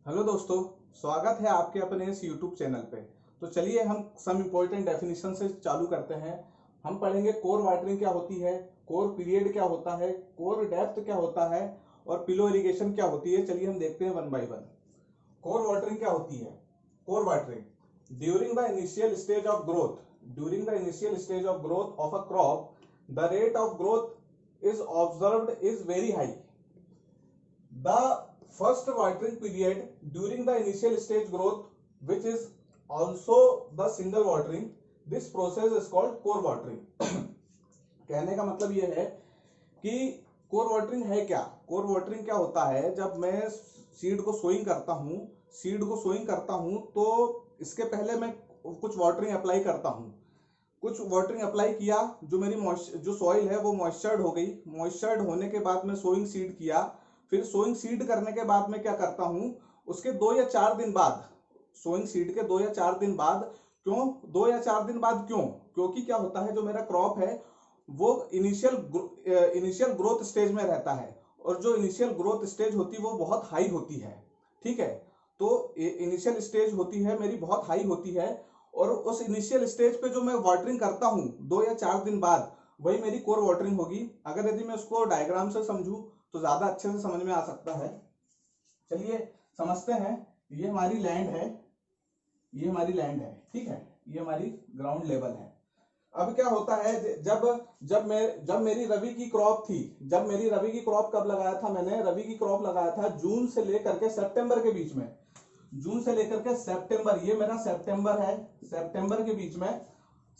Hello दोस्तों, स्वागत है आपके अपने इस यूट्यूब चैनल पे। तो चलिए हम सम इम्पोर्टेंट डेफिनेशन से चालू करते हैं। हम पढ़ेंगे कोर वाटरिंग क्या होती है, कोर पीरियड क्या होता है, कोर डेप्थ क्या होता है और पिलो इरिगेशन क्या होती है। चलिए हम देखते हैं one by one. Core watering क्या होती है? Core watering during the initial stage of growth, during the initial stage of growth of a crop, the rate of growth is observed is very high. The first watering period during the initial stage growth, which is also the single watering, this process is called core watering. कहने का मतलब यह है कि core watering है क्या। Core watering क्या होता है? जब मैं सीड को सोइंग करता हूं तो इसके पहले मैं कुछ वाटरिंग अप्लाई करता हूं। कुछ वाटरिंग अप्लाई किया, जो मेरी जो सॉइल है वो मॉइस्चर्ड हो गई। मॉइस्चर्ड होने के बाद में सोइंग सीड किया। फिर सोइंग सीड करने के बाद मैं क्या करता हूं, उसके 2 या 4 दिन बाद, सोइंग सीड के 2 या 4 दिन बाद, क्यों 2 या 4 दिन बाद? क्योंकि क्या होता है, जो मेरा क्रॉप है वो इनिशियल ग्रोथ स्टेज में रहता है, और जो इनिशियल ग्रोथ स्टेज होती है वो बहुत हाई होती है। ठीक है, तो इनिशियल स्टेज होती है मेरी बहुत हाई होती है, और उस इनिशियल स्टेज पे जो मैं वाटरिंग करता हूं 2 या 4 दिन बाद, वही मेरी कोर वाटरिंग होगी। अगर यदि मैं उसको डायग्राम से समझूं तो ज्यादा अच्छे से समझ में आ सकता है। चलिए समझते हैं। ये हमारी लैंड है, ठीक है, ये हमारी ग्राउंड लेवल है। अब क्या होता है, जब मेरी रबी की क्रॉप थी, जब मेरी रबी की क्रॉप कब लगाया था मैंने? रबी की क्रॉप लगाया था जून से लेकर के सितंबर के बीच में। जून से लेकर के सितंबर, ये मेरा सितंबर है, सितंबर के बीच में।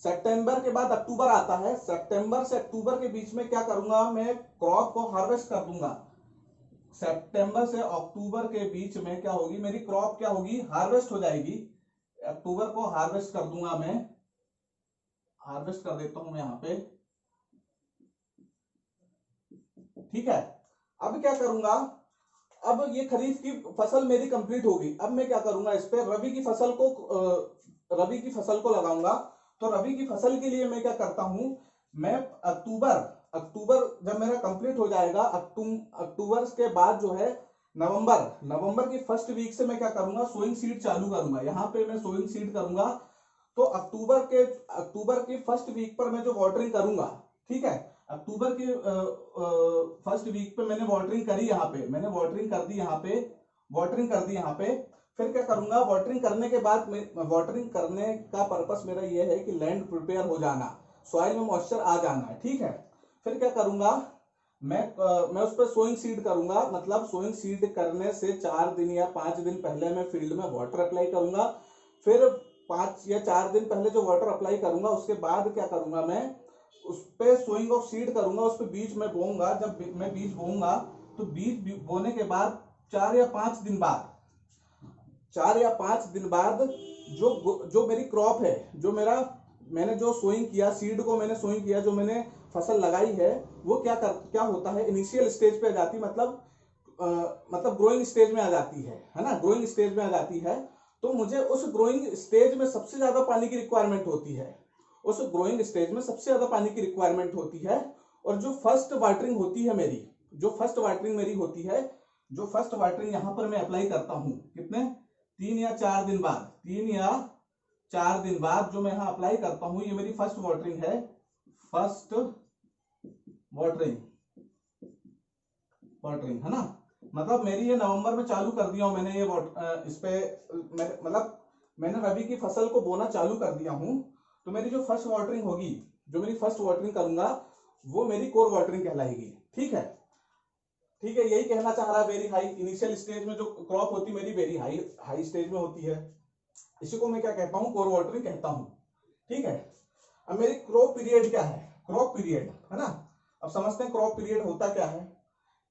सितंबर के बाद अक्टूबर आता है। सितंबर से अक्टूबर के बीच में क्या करूंगा, मैं क्रॉप को हार्वेस्ट कर दूंगा। सितंबर से अक्टूबर के बीच में क्या होगी, मेरी क्रॉप क्या होगी, हार्वेस्ट हो जाएगी। अक्टूबर को हार्वेस्ट कर दूंगा मैं, हार्वेस्ट कर देता हूं मैं यहां पे। ठीक है, अब क्या करूंगा, अब ये खरीफ की फसल मेरी कंप्लीट होगी। अब मैं क्या करूंगा, इस पे रबी की फसल को लगाऊंगा। तो रबी की फसल के लिए मैं क्या करता हूं, मैं अक्टूबर जब मेरा कंप्लीट हो जाएगा, अक्टूबर के बाद जो है नवंबर की फर्स्ट वीक से मैं क्या करूंगा, सोइंग सीड चालू करूंगा। यहां पे मैं सोइंग सीड करूंगा। तो अक्टूबर की फर्स्ट वीक पर मैं जो वाटरिंग करूंगा, ठीक है, अक्टूबर की फर्स्ट वीक पे मैंने वाटरिंग करी, यहाँ पे मैंने वाटरिंग कर दी, यहाँ पे। फिर क्या करूंगा, वाटरिंग करने के बाद, वाटरिंग करने का पर्पस मेरा ये है कि लैंड प्रिपेयर हो जाना, सॉइल में मॉइस्चर आ जाना है। ठीक है, फिर क्या करूंगा, मैं उस पर सोइंग सीड करूंगा। मतलब सोइंग सीड करने से 4 दिन या 5 दिन पहले मैं फील्ड में वाटर अप्लाई करूंगा। फिर 5 या 4 दिन पहले जो वाटर अप्लाई करूंगा, उसके बाद क्या करूंगा, मैं उस पे सोइंग ऑफ सीड करूंगा, उस पे बीज मैं बोऊंगा। जब मैं बीज बोऊंगा तो बीज बोने के बाद 4 या 5 दिन बाद, 4 या 5 दिन बाद जो मेरी क्रॉप है, मैंने जो सोइंग किया, सीड को मैंने सोइंग किया, जो मैंने फसल लगाई है, वो क्या होता है, इनिशियल स्टेज पे आ जाती, मतलब ग्रोइंग स्टेज में आ जाती है ना, ग्रोइंग स्टेज में आ जाती है। तो मुझे उस ग्रोइंग स्टेज में सबसे ज्यादा पानी की रिक्वायरमेंट होती है, उस ग्रोइंग स्टेज में सबसे ज्यादा पानी की रिक्वायरमेंट होती है। और जो फर्स्ट वाटरिंग होती है मेरी, जो फर्स्ट वाटरिंग यहां पर मैं अप्लाई करता हूं, कितने, 3 या 4 दिन बाद, 3 या 4 दिन बाद जो मैं यहां अप्लाई करता हूं, ये मेरी फर्स्ट वाटरिंग है। फर्स्ट वाटरिंग है ना, मतलब मेरी ये नवंबर में चालू कर दिया हूं मैंने, ये इस पे मतलब मैंने रबी की फसल को बोना चालू कर दिया हूं। तो मेरी जो फर्स्ट वाटरिंग होगी, जो मेरी फर्स्ट वाटरिंग करूंगा, वो मेरी कोर वाटरिंग कहलाएगी। ठीक है, यही कहना चाह रहा है। वेरी हाई इनिशियल स्टेज में जो क्रॉप होती मेरी वेरी हाई स्टेज में होती है, इसी को मैं क्या कहता हूं, कोर वाटरिंग कहता हूं। ठीक है, अब मेरी क्रॉप पीरियड क्या है, क्रॉप पीरियड है ना। अब समझते हैं क्रॉप पीरियड होता क्या है।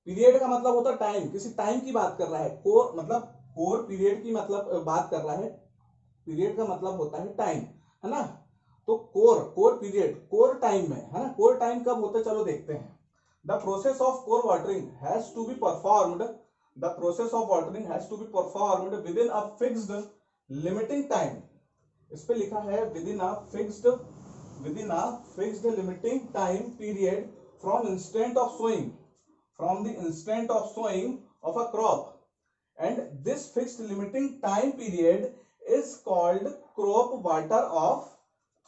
पीरियड का मतलब होता है टाइम, किसी टाइम की बात कर रहा है। कोर पीरियड की मतलब बात कर रहा है, पीरियड का मतलब होता है टाइम, है ना। तो कोर पीरियड कोर टाइम में है ना, कोर टाइम कब होता है, चलो देखते हैं। The process of core watering has to be performed, within a fixed limiting time. इस पे लिखा है within a fixed limiting time period from instant of sowing, of a crop, and this fixed limiting time period is called crop water of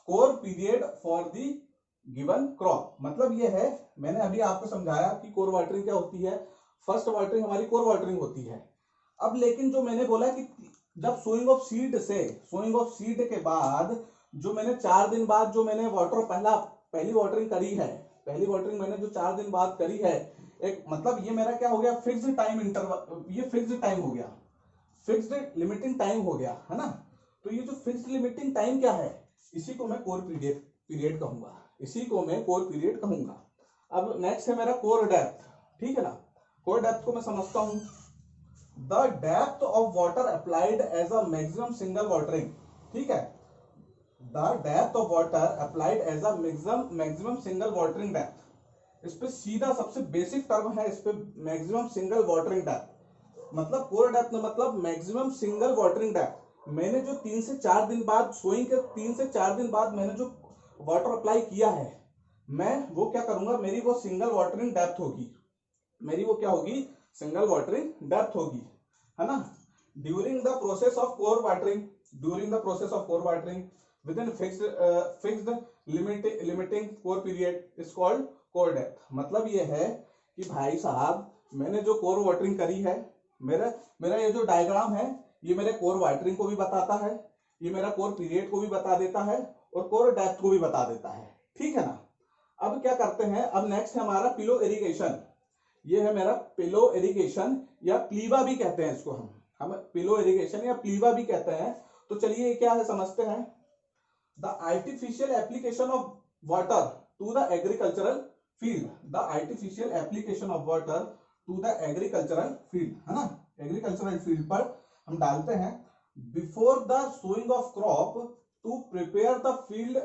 core period for the given crop. मतलब ये है, मैंने अभी आपको समझाया कि core watering क्या होती है। फर्स्ट वाटरिंग हमारी कोर वाटरिंग होती है। अब लेकिन जो मैंने बोला कि जब सोइंग ऑफ सीड के बाद जो मैंने 4 दिन बाद जो मैंने पहली वाटरिंग करी है, पहली वाटरिंग मैंने जो 4 दिन बाद करी है, एक मतलब ये मेरा क्या हो गया, फिक्स्ड टाइम इंटरवल, ये फिक्स्ड टाइम हो गया, फिक्स्ड लिमिटिंग टाइम हो गया, है ना। तो ये जो फिक्स्ड लिमिटिंग टाइम क्या है, इसी को मैं कोर पीरियड कहूंगा, इसी को मैं कोर पीरियड कहूंगा। अब नेक्स्ट है मेरा कोर डेप्थ, ठीक है ना। कोर डेप्थ को मैं समझता हूं, the depth of water applied as a maximum single watering, ठीक है। The depth of water applied as a maximum single watering depth. इस पे सीधा सबसे बेसिक टर्म है, इस पे मैक्सिमम सिंगल वाटरिंग डेप्थ मतलब कोर डेप्थ मतलब मैक्सिमम सिंगल वाटरिंग डेप्थ। मैंने जो 3 से 4 दिन बाद सोइंग के 3 से 4 दिन बाद मैंने जो वाटर अप्लाई किया है, मैं वो क्या करूंगा, मेरी वो सिंगल वाटरिंग डेप्थ होगी, मेरी वो क्या होगी, सिंगल वाटरिंग डेप्थ होगी, है ना। During the process of core watering with in fixed limiting core period is called core depth. मतलब ये है कि भाई साहब, मैंने जो कोर वाटरिंग करी है, मेरा ये जो डायग्राम है, ये मेरे कोर वाटरिंग को भी बताता है, ये मेरा कोर पीरियड को भी बता देता है, और कोर डेप्थ को भी बता देता है, ठीक है ना। अब क्या करते हैं, अब नेक्स्ट है हमारा पिलो इरिगेशन। ये है मेरा पिलो इरिगेशन, या प्लीवा भी कहते हैं इसको, हम पिलो इरिगेशन या प्लीवा भी कहते हैं। तो चलिए ये क्या है समझते हैं। The artificial application of water to the agricultural field, the artificial application of water to the agricultural field, है ना। एग्रीकल्चरल फील्ड पर हम डालते हैं, before the sowing of crop to prepare the field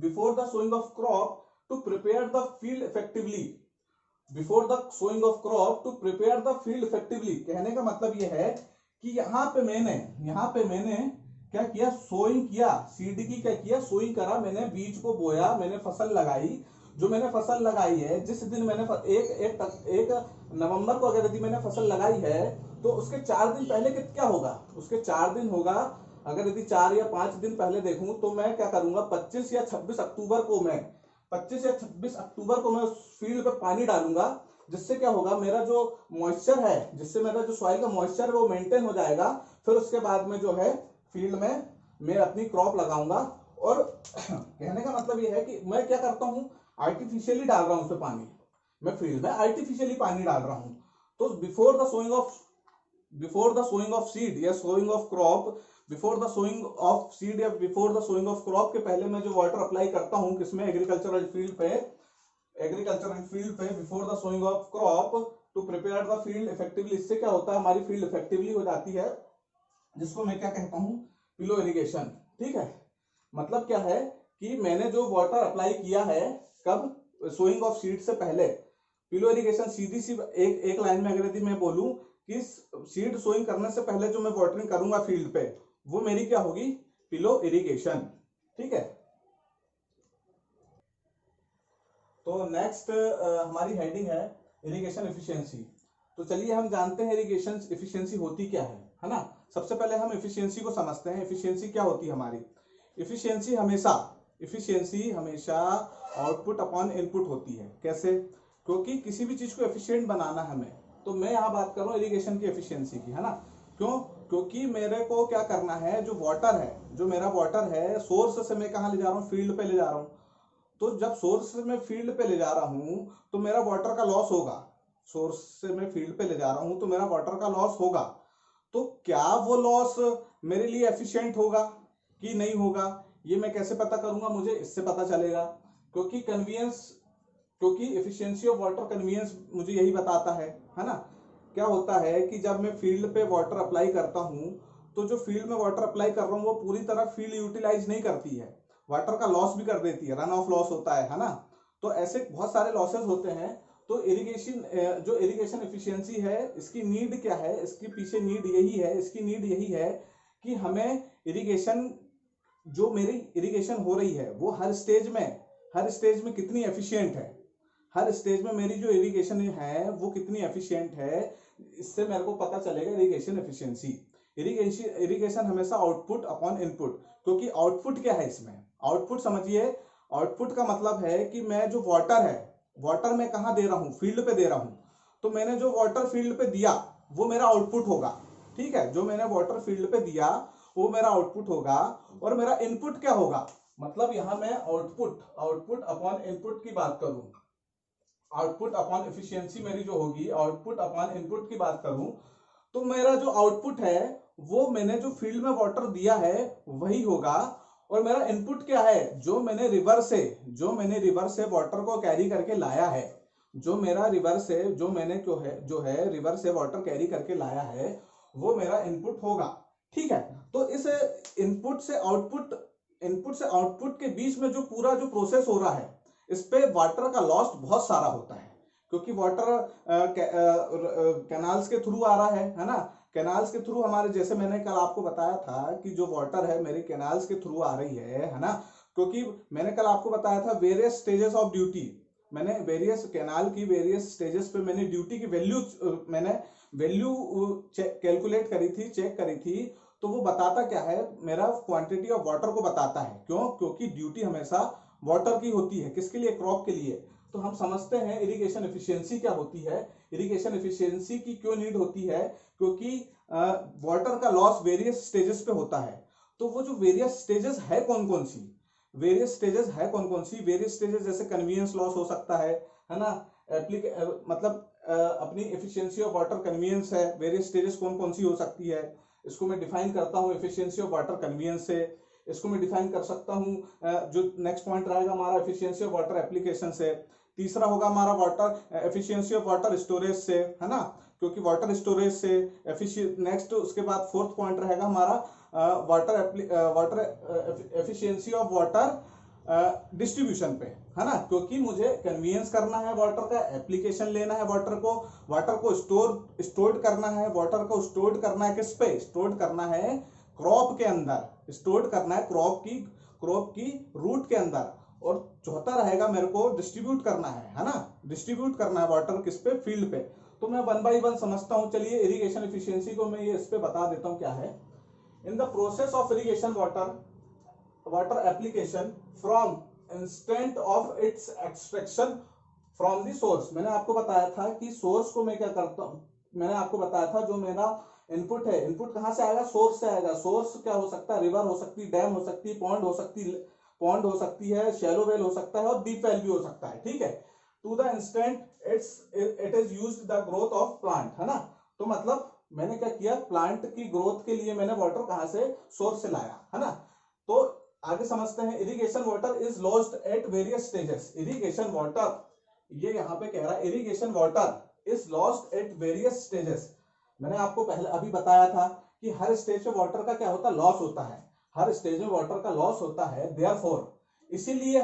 before the sowing of crop to prepare the field effectively, before the sowing of crop to prepare the field effectively. कहने का मतलब यह है कि यहाँ पे मैंने क्या किया, सोइंग किया, सीड की क्या किया, सोइंग करा, मैंने बीज को बोया, मैंने फसल लगाई। जो मैंने फसल लगाई है, जिस दिन मैंने एक नवंबर को अगर यदि मैंने फसल लगाई है, तो उसके 4 दिन पहले क्या होगा, उसके 4 दिन होगा, अगर यदि 4 या 5 दिन पहले देखूं तो मैं क्या करूंगा, 25 या 26 अक्टूबर को मैं उस फील्ड पे पानी डालूंगा, जिससे क्या होगा, मेरा जो मॉइस्चर है, जिससे मेरा जो सॉइल का मॉइस्चर है वो मेंटेन हो जाएगा। फिर उसके बाद में जो है फील्ड में मैं अपनी क्रॉप लगाऊंगा। और कहने का मतलब ये है कि मैं क्या करता हूं, आर्टिफिशियली डाल रहा हूं उसमें पानी, मैं फील्ड में आर्टिफिशियली पानी डाल रहा हूं। तो before the sowing of seed या sowing of crop, before the sowing of seed या before the sowing of crop के पहले मैं जो वाटर अप्लाई करता हूं, किसमें, एग्रीकल्चरल फील्ड पे before the sowing of crop to prepare the field effectively. इससे क्या होता है, हमारी फील्ड इफेक्टिवली हो जाती है, जिसको मैं क्या कहता हूं, पिलो इरिगेशन, ठीक है। मतलब क्या है कि मैंने जो वाटर अप्लाई किया है, कब, सोइंग ऑफ सीड से पहले। पिलो इरिगेशन सीधी सी एक लाइन में अगर यदि मैं बोलूं कि सीड सोइंग करने से पहले जो मैं वाटरिंग करूंगा फील्ड पे, वो मेरी क्या होगी, पिलो इरिगेशन, ठीक है। तो नेक्स्ट हमारी हेडिंग है इरिगेशन एफिशिएंसी। तो चलिए हम जानते हैं इरिगेशन एफिशिएंसी होती क्या है ना। सबसे पहले हम एफिशिएंसी को समझते हैं। एफिशिएंसी क्या होती है हमारी, एफिशिएंसी हमेशा आउटपुट अपॉन इनपुट होती है। कैसे, क्योंकि किसी भी चीज को एफिशिएंट बनाना है हमें, तो मैं यहाँ बात कर रहा हूँ इरिगेशन की एफिशिएंसी की, है ना। क्यों, क्योंकि मेरे को क्या करना है, जो वाटर है, जो मेरा वाटर है, सोर्स से मैं कहाँ ले जा रहा हूँ, फील्ड पे ले जा रहा हूँ। तो जब सोर्स से मैं फील्ड पे ले जा रहा हूँ तो मेरा वाटर का लॉस होगा, सोर्स से मैं फील्ड पे ले जा रहा हूँ तो मेरा वाटर का लॉस होगा। तो क्या वो लॉस मेरे लिए एफिशिएंट होगा कि नहीं होगा, ये मैं कैसे पता करूंगा, मुझे इससे पता चलेगा। क्योंकि एफिशिएंसी ऑफ वाटर कन्वीनियंस मुझे यही बताता है ना। क्या होता है कि जब मैं फील्ड पे वाटर अप्लाई करता हूँ, तो जो फील्ड में वाटर अप्लाई कर रहा हूँ वो पूरी तरह फील्ड यूटिलाइज नहीं करती है, वाटर का लॉस भी कर देती है, रन ऑफ लॉस होता है ना। तो ऐसे बहुत सारे लॉसेस होते हैं। तो जो इरिगेशन एफिशिएंसी है, इसकी नीड क्या है, इसके पीछे नीड यही है कि हमें इरिगेशन, जो मेरी इरिगेशन हो रही है वो हर स्टेज में कितनी एफिशिएंट है, हर स्टेज में मेरी जो इरिगेशन है वो कितनी एफिशिएंट है, इससे मेरे को पता चलेगा इरिगेशन एफिशिएंसी। इरिगेशन हमेशा आउटपुट अपॉन इनपुट, क्योंकि आउटपुट क्या है इसमें, आउटपुट समझिए, आउटपुट का मतलब है कि मैं जो वाटर है, वाटर मैं कहाँ दे रहा हूँ, फील्ड पे दे रहा हूँ, तो मैंने जो वाटर फील्ड पे दिया वो मेरा आउटपुट होगा। ठीक है, जो मैंने वाटर फील्ड पे दिया वो मेरा आउटपुट होगा। और मेरा इनपुट क्या होगा, मतलब यहां मैं आउटपुट अपॉन इनपुट की बात करूं, आउटपुट अपॉन एफिशिएंसी मेरी जो होगी, आउटपुट अपॉन इनपुट की बात करूं, तो मेरा जो आउटपुट है वो मैंने जो फील्ड में वाटर दिया है वही होगा। और मेरा इनपुट क्या है, जो मैंने रिवर से वाटर को कैरी करके लाया है, जो मेरा रिवर से जो मैंने जो है रिवर से वाटर कैरी करके लाया है वो मेरा इनपुट होगा। ठीक है, तो इस इनपुट से आउटपुट के बीच में जो पूरा जो प्रोसेस हो रहा है, इस पे वाटर का लॉस बहुत सारा होता है, क्योंकि वाटर कैनाल्स के थ्रू आ रहा है ना। कैनाल्स के थ्रू हमारे, जैसे मैंने कल आपको बताया था कि जो वाटर है मेरे कैनाल्स के थ्रू आ रही है ना, क्योंकि मैंने कल आपको बताया था वेरियस स्टेजेस ऑफ ड्यूटी, मैंने वेरियस कैनाल की वेरियस स्टेजेस पे मैंने ड्यूटी की वैल्यू कैलकुलेट करी थी, चेक करी थी। तो वो बताता क्या है, मेरा क्वांटिटी ऑफ वाटर को बताता है। क्यों, क्योंकि ड्यूटी हमेशा वाटर की होती है, किसके लिए, क्रॉप के लिए। तो हम समझते हैं इरिगेशन एफिशिएंसी क्या होती है। इरिगेशन एफिशिएंसी की क्यों नीड होती है, क्योंकि वाटर का लॉस वेरियस स्टेजेस पे होता है। तो वो जो वेरियस स्टेजेस है कौन कौन सी, वेरियस स्टेजेस जैसे कन्वीनियंस लॉस हो सकता है ना, मतलब अपनी एफिशिएंसी ऑफ वाटर कन्वीनियंस है, वेरियस स्टेजेस कौन कौन सी हो सकती है, इसको मैं डिफाइन करता हूँ एफिशिएंसी ऑफ वाटर कन्वीनियंस से। इसको मैं डिफाइन कर सकता हूँ, जो नेक्स्ट पॉइंट रहेगा हमारा एफिशिएंसी ऑफ वाटर एप्लीकेशन से। तीसरा होगा हमारा water efficiency of water storage से, है ना, क्योंकि वाटर स्टोरेज से नेक्स्ट उसके बाद फोर्थ पॉइंट रहेगा हमारा water efficiency of water distribution पे, है ना, क्योंकि मुझे कन्वीनियंस करना है वाटर का, एप्लीकेशन लेना है वाटर को स्टोर करना है, वाटर को स्टोर करना है किस पे, स्टोर करना है क्रॉप के अंदर, स्टोर करना है क्रॉप की रूट के अंदर। और चौथा रहेगा मेरे को डिस्ट्रीब्यूट करना है ना, डिस्ट्रीब्यूट करना है वाटर किस पे, फील्ड पे। तो मैं वन बाई वन समझता हूं। चलिए इरिगेशन एफिशिएंसी को मैं ये इस पे बता देता हूं क्या है। In the process of irrigation water application from instant of its extraction from the source. मैंने आपको बताया था कि सोर्स को मैं क्या करता हूं, मैंने आपको बताया था जो मेरा इनपुट है, इनपुट कहां से आएगा, सोर्स से आएगा। सोर्स क्या हो सकता है, रिवर हो सकती है, डैम हो सकती है, पॉन्ड हो सकती है, शैलो वेल हो सकता है और डीप वेल भी हो सकता है। ठीक है, to the instant it is used the growth of plant, है ना। तो मतलब मैंने क्या किया, प्लांट की ग्रोथ के लिए मैंने वाटर कहां से, सोर्स से लाया, है ना। तो आगे समझते हैं, irrigation water is lost at various stages. Irrigation water, ये यहां पे कह रहा है irrigation water is lost at various stages. मैंने आपको पहले अभी बताया था कि हर स्टेज पे वाटर का क्या होता है, लॉस होता है, हर स्टेज में वाटर का लॉस होता है। देयरफॉर इसीलिए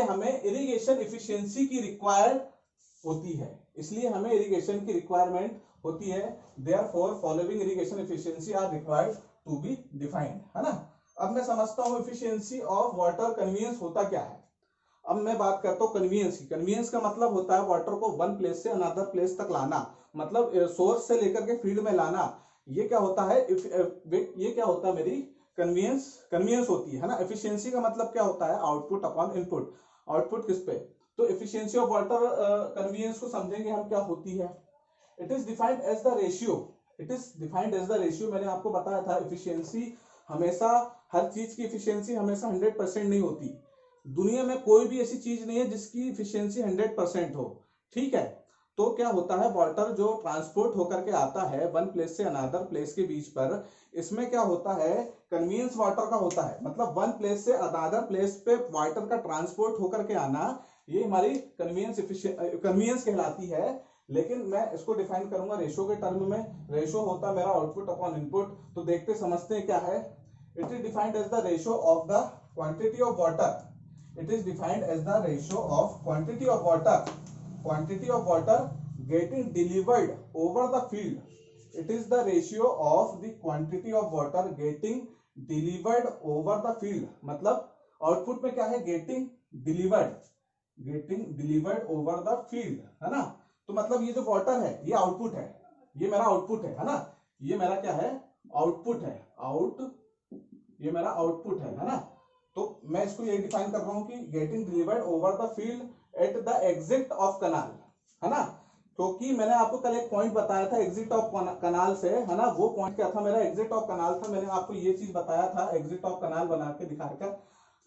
हमें इरिगेशन एफिशिएंसी की रिक्वायर्ड होती है, इसलिए हमें इरिगेशन की रिक्वायरमेंट होती है। Therefore following irrigation efficiency are required to be defined, है ना। अब मैं समझता हूं एफिशिएंसी ऑफ वाटर कन्वीनियंस होता क्या है। अब मैं बात करता हूँ कन्वीनियंस की। कन्वीनियंस का मतलब होता है वाटर को वन प्लेस से अनदर प्लेस तक लाना, मतलब सोर्स से लेकर के फील्ड में लाना। ये क्या होता है, ये क्या होता है, मेरी कन्वीनियंस होती है ना। एफिशिएंसी का मतलब क्या होता है, आउटपुट अपॉन इनपुट। आउटपुट किस पे, तो एफिशिएंसी ऑफ वाटर कन्वीनियंस को समझेंगे हम क्या होती है। It is defined as the ratio, मैंने आपको बताया था एफिशिएंसी हमेशा, हर चीज की एफिशिएंसी हमेशा 100% नहीं होती। दुनिया में कोई भी ऐसी चीज नहीं है जिसकी एफिशिएंसी 100% हो। ठीक है, तो क्या होता है, वाटर जो ट्रांसपोर्ट होकर के आता है वन प्लेस से अनदर प्लेस के बीच पर, इसमें क्या होता है, कन्वीनियंस वाटर का होता है, मतलब वन प्लेस से अनदर प्लेस पे वाटर का ट्रांसपोर्ट होकर के आना, ये हमारी कन्वीनियंस कहलाती है। लेकिन मैं इसको डिफाइन करूंगा रेशो के टर्म में। रेशो होता है मेरा आउटपुट अपॉन इनपुट। तो देखते समझते हैं क्या है। It is defined as the ratio of the quantity of water, it is defined as the ratio of quantity of water getting delivered over the field. It is the ratio of the quantity of water getting delivered over the field. मतलब output में क्या है, getting delivered over the field, है ना। तो मतलब ये जो वाटर है ये आउटपुट है, ये मेरा आउटपुट है ना, ये मेरा क्या है, आउटपुट है, ये मेरा आउटपुट है ना। तो मैं इसको ये डिफाइन कर रहा हूं कि getting delivered over the field at the exit of canal, है ना। क्योंकि मैंने आपको कल एक पॉइंट बताया था एग्जिट ऑफ कनाल से, है ना। वो पॉइंट क्या था मेरा, एग्जिट ऑफ कनाल था। मैंने आपको ये चीज बताया था एग्जिट ऑफ कनाल बना के दिखाकर,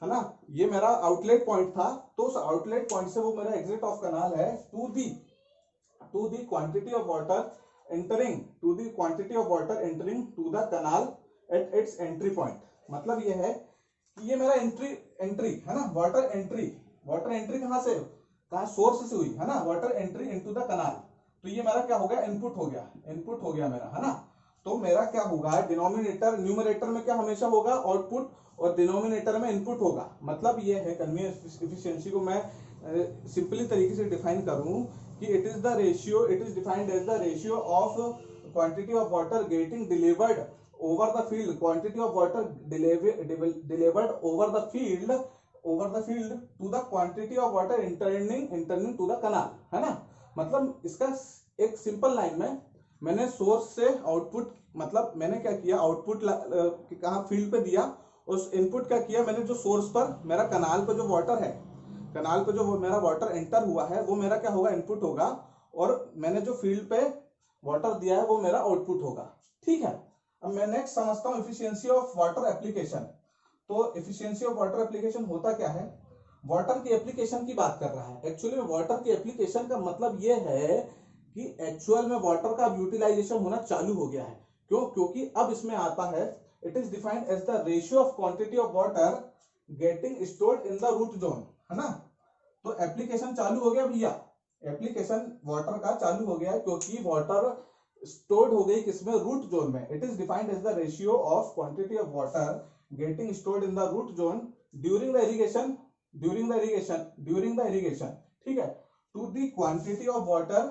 है ना। ये मेरा आउटलेट पॉइंट था, तो उस आउटलेट पॉइंट से वो मेरा एग्जिट ऑफ कनाल है to the quantity of water entering to the canal at its entry point. मतलब ये है कि ये मेरा एंट्री है ना, वाटर एंट्री कहां से, कहां, सोर्स से हुई, है ना, वाटर एंट्री इनटू द कनाल। तो ये मेरा क्या हो गया, इनपुट हो गया मेरा, है ना। तो मेरा क्या होगा, डिनोमिनेटर, न्यूमरेटर में क्या हमेशा होगा, आउटपुट, और डिनोमिनेटर में इनपुट होगा। मतलब ये है कन्वीनियंस एफिशिएंसी को मैं सिंपली तरीके से डिफाइन करूं कि it is defined as the ratio of quantity of water getting delivered over the field, quantity of water delivered over the field to the quantity of water interning to the canal, है ना। मतलब इसका एक simple line में मैंने source से output, मतलब मैंने क्या किया, आउटपुट कहाँ, फील्ड पे दिया, उस इनपुट क्या किया मैंने, जो सोर्स पर मेरा कनाल पर जो वाटर है, कनाल पे जो मेरा वाटर एंटर हुआ है वो मेरा क्या होगा, इनपुट होगा, और मैंने जो फील्ड पे वाटर दिया है वो मेरा आउटपुट होगा, ठीक है। अब मैं नेक्स्ट समझता हूं एफिशिएंसी ऑफ वाटर एप्लीकेशन। तो एफिशिएंसी ऑफ वाटर एप्लीकेशन होता क्या है, वाटर की एप्लीकेशन की बात कर रहा है। एक्चुअली में वाटर की एप्लीकेशन का मतलब ये है कि एक्चुअल में वाटर का यूटिलाइजेशन होना चालू हो गया है। क्यों, क्योंकि अब इसमें आता है, it is defined as the ratio of quantity of water getting stored in the root zone, है ना। तो एप्लीकेशन चालू हो गया भैया, एप्लीकेशन वाटर का चालू हो गया क्योंकि वाटर स्टोर्ड हो गई किसमें, रूट जोन में। It is defined as the ratio of quantity of water getting stored in the root zone during the irrigation, ठीक है, to the quantity of water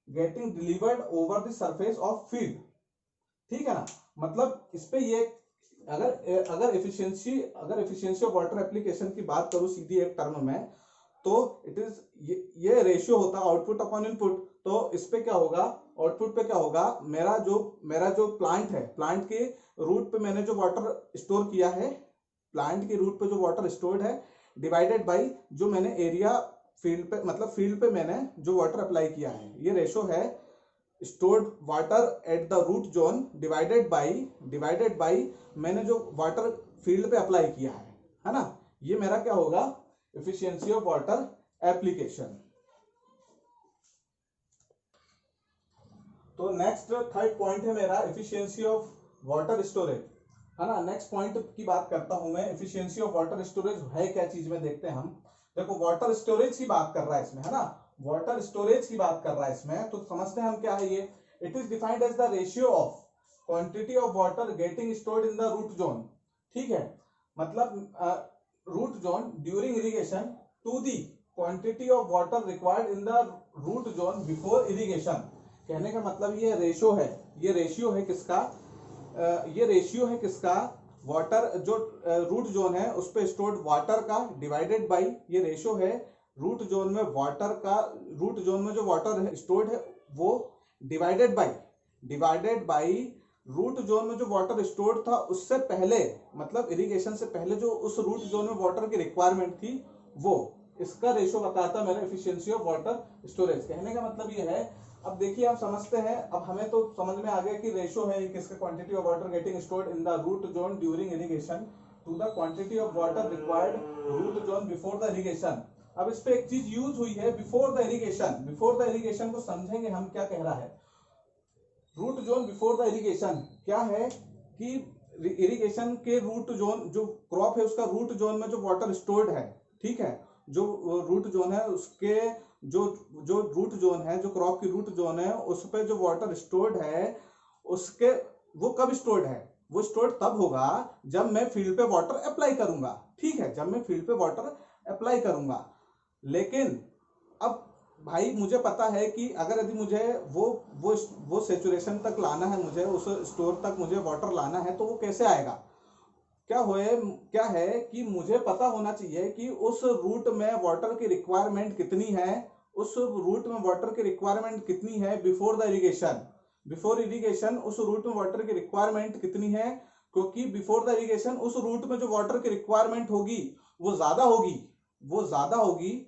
getting delivered over the surface of field, ठीक है ना। मतलब इस पे ये अगर एफिशिएंसी ऑफ वाटर एप्लीकेशन की बात करूं सीधी एक टर्म में, तो इट इज ये रेशियो होता है आउटपुट अपॉन इनपुट। तो इस पे क्या होगा, आउटपुट पे क्या होगा, मेरा जो प्लांट है, प्लांट के रूट पे मैंने जो वाटर स्टोर किया है, प्लांट के रूट पे जो वाटर स्टोर्ड है, डिवाइडेड बाय जो मैंने एरिया फील्ड पे, मतलब फील्ड पे मैंने जो वाटर अप्लाई किया है, ये रेशो है stored water at the root zone divided by मैंने जो वाटर फील्ड पे अप्लाई किया है ना। ये मेरा क्या होगा, एफिशिएंसी ऑफ वाटर एप्लीकेशन। तो नेक्स्ट थर्ड पॉइंट है मेरा एफिशिएंसी ऑफ वाटर स्टोरेज, है ना। नेक्स्ट पॉइंट की बात करता हूं मैं, एफिशिएंसी ऑफ वाटर स्टोरेज है क्या चीज में, देखते हैं हम। देखो वाटर स्टोरेज की बात कर रहा है इसमें, है ना, वाटर स्टोरेज की बात कर रहा है इसमें। तो समझते हैं हम क्या है ये। It is defined as the ratio of quantity of water getting stored in the root zone, ठीक है। मतलब root zone during irrigation to the quantity of water required in the root zone before irrigation. कहने का मतलब ये ratio है किसका, ये रेशियो है किसका, वाटर जो रूट जोन है उस पे स्टोर्ड वाटर का डिवाइडेड बाय, ये रेशियो है रूट जोन में वाटर का, रूट जोन में जो वाटर है स्टोर्ड है वो डिवाइडेड बाय रूट जोन में जो वाटर स्टोर्ड था उससे पहले, मतलब इरिगेशन से पहले जो उस रूट जोन में वाटर की रिक्वायरमेंट थी वो, इसका रेशियो बताता मेरा एफिशिएंसी ऑफ वाटर स्टोरेज। कहने का मतलब ये है, अब देखिए आप समझते हैं, अब हमें तो समझ में आ गया कि रेशियो है किसका, quantity of water getting stored in the root zone during irrigation to the quantity of water required root zone before the irrigation. अब इस पे एक चीज यूज हुई है, बिफोर द इरिगेशन को समझेंगे हम क्या कह रहा है। Root zone before the irrigation क्या है कि इरिगेशन के रूट जोन, जो क्रॉप है उसका रूट जोन में जो वाटर स्टोर्ड है, ठीक है, जो रूट जोन है उसके जो रूट जोन है, जो क्रॉप की रूट जोन है उस पे जो वाटर स्टोर्ड है उसके, वो कब स्टोर्ड है, वो स्टोर्ड तब होगा जब मैं फील्ड पे वाटर अप्लाई करूंगा, ठीक है, जब मैं फील्ड पे वाटर अप्लाई करूंगा। लेकिन अब भाई मुझे पता है कि अगर यदि मुझे वो सेचुरेशन तक लाना है, मुझे उस स्टोर तक मुझे वाटर लाना है, तो वो कैसे आएगा, क्या है कि मुझे पता होना चाहिए कि उस रूट में वाटर की रिक्वायरमेंट कितनी है उस रूट में वाटर की रिक्वायरमेंट कितनी है before the irrigation, before irrigation उस रूट में वाटर की रिक्वायरमेंट कितनी है, क्योंकि बिफोर द इरिगेशन उस रूट में जो वाटर की रिक्वायरमेंट होगी वो ज्यादा होगी, वो ज्यादा होगी,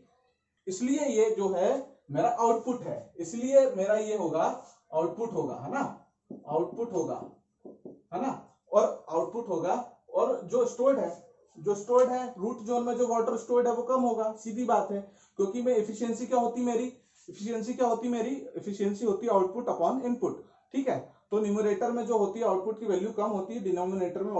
इसलिए ये जो है मेरा आउटपुट है, इसलिए मेरा ये होगा आउटपुट होगा, है ना, आउटपुट होगा, है ना, और आउटपुट होगा। और जो स्टोर्ड है, जो स्टोर्ड है रूट जोन में जो वाटर स्टोर्ड है वो कम होगा, सीधी बात है, क्योंकि मैं एफिशिएंसी क्या होती मेरी, एफिशिएंसी क्या होती मेरी, एफिशिएंसी होती है आउटपुट अपॉन इनपुट, ठीक है। तो न्यूमरेटर में जो होती है आउटपुट की वैल्यू कम होती है, डिनोमिनेटर में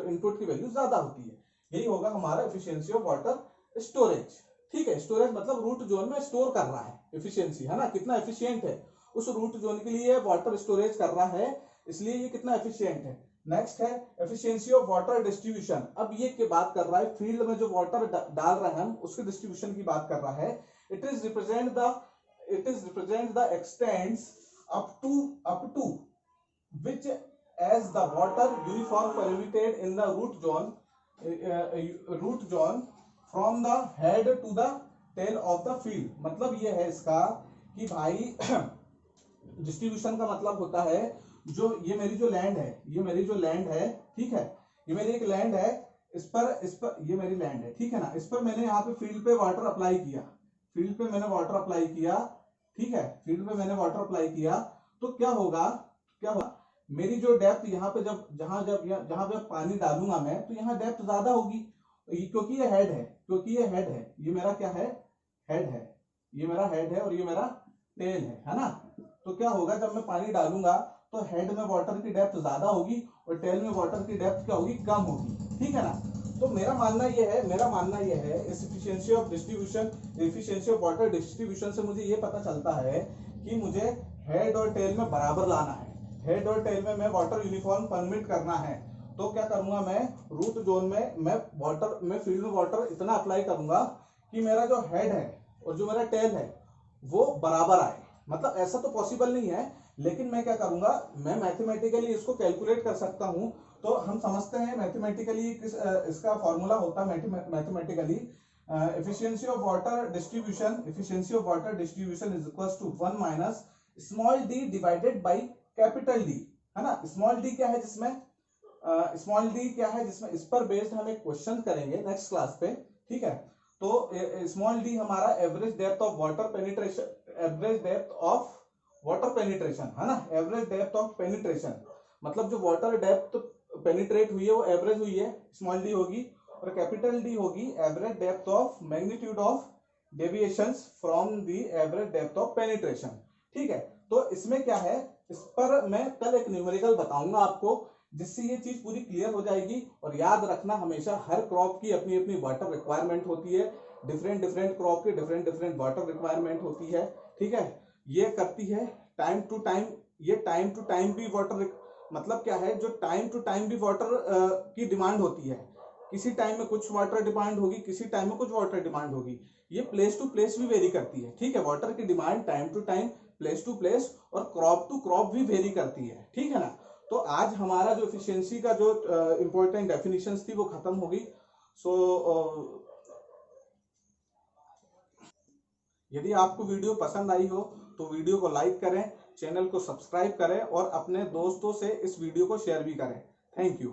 इनपुट की वैल्यू ज्यादा होती है, यही होगा हमारा एफिशिएंसी ऑफ वाटर स्टोरेज, ठीक है। स्टोरेज मतलब रूट जोन में स्टोर कर रहा है, एफिशिएंसी, है ना, कितना एफिशिएंट है उस रूट जोन के लिए वाटर स्टोरेज कर रहा है, इसलिए ये कितना एफिशिएंट है। नेक्स्ट है एफिशिएंसी ऑफ वाटर डिस्ट्रीब्यूशन, अब ये की बात कर रहा है फील्ड में जो वाटर डाल रहे हैं हम उसके डिस्ट्रीब्यूशन की बात कर रहा है। It is represent the extends up to which as the water uniform permeated in the root zone from the head to the tail of the field, मतलब ये है इसका कि भाई डिस्ट्रीब्यूशन का मतलब होता है जो ये मेरी जो लैंड है, ये मेरी जो लैंड है, ठीक है, ये मेरी एक लैंड है, इस पर ये मेरी लैंड है, ठीक है ना, इस पर मैंने यहाँ पे फील्ड पे वाटर अप्लाई किया, फील्ड पे मैंने वाटर अप्लाई किया, ठीक है, फील्ड पे मैंने वाटर अप्लाई किया, तो क्या होगा, क्या होगा, मेरी जो डेप्थ यहाँ पे जहां पे पानी डालूंगा मैं तो यहाँ डेप्थ ज्यादा होगी, क्योंकि ये हेड है, क्योंकि ये हेड है, ये मेरा क्या है, हेड है, ये मेरा हेड है और ये मेरा टेल है ना। तो क्या होगा जब मैं पानी डालूंगा तो हेड में वाटर की डेप्थ ज्यादा होगी और टेल में वाटर की डेप्थ क्या होगी, कम होगी, ठीक है ना। तो मेरा मानना यह है इस efficiency of distribution, efficiency of water distribution से मुझे ये पता चलता है कि मुझे हेड और टेल में बराबर लाना है, हेड और टेल में मैं वाटर यूनिफॉर्म परमिट करना है। तो क्या करूंगा मैं रूट जोन में मैं फील्ड में वाटर इतना अप्लाई करूंगा कि मेरा जो हेड है और जो मेरा टेल है वो बराबर आए, मतलब ऐसा तो पॉसिबल नहीं है, लेकिन मैं क्या करूंगा, मैं मैथमेटिकली इसको कैलकुलेट कर सकता हूं। तो हम समझते हैं मैथमेटिकली इसका फॉर्मूला होता है mathematically efficiency of water distribution, efficiency of water distribution is equals to 1 minus small D divided by capital D, है ना। स्मॉल डी क्या है जिसमें स्मॉल डी क्या है जिसमें इस पर बेस्ड हम एक क्वेश्चन करेंगे नेक्स्ट क्लास पे, ठीक है। तो स्मॉल डी हमारा average depth of water penetration, average depth of water penetration, है ना, एवरेज डेप्थ ऑफ पेनिट्रेशन, मतलब जो वाटर डेप्थ पेनिट्रेट हुई है वो एवरेज हुई है, स्मॉल डी होगी, और कैपिटल डी होगी average depth of magnitude of deviations from the average depth of penetration, ठीक है। तो इसमें क्या है, इस पर मैं कल एक न्यूमेरिकल बताऊंगा आपको, जिससे ये चीज पूरी क्लियर हो जाएगी। और याद रखना हमेशा हर क्रॉप की अपनी अपनी वाटर रिक्वायरमेंट होती है, डिफरेंट क्रॉप की डिफरेंट वाटर रिक्वायरमेंट होती है, ठीक है। ये करती है टाइम टू टाइम, ये टाइम टू टाइम भी वाटर, मतलब क्या है, जो टाइम टू टाइम भी वाटर की डिमांड होती है, किसी टाइम में कुछ वाटर डिमांड होगी, किसी टाइम में कुछ वाटर डिमांड होगी, ये प्लेस टू प्लेस भी वेरी करती है, ठीक है। वाटर की demand time to time, place to place और क्रॉप टू क्रॉप भी वेरी करती है, ठीक है ना। तो आज हमारा जो एफिशिएंसी का जो इंपॉर्टेंट डेफिनेशंस थी वो खत्म होगी। सो यदि आपको वीडियो पसंद आई हो तो वीडियो को लाइक करें, चैनल को सब्सक्राइब करें और अपने दोस्तों से इस वीडियो को शेयर भी करें। Thank you.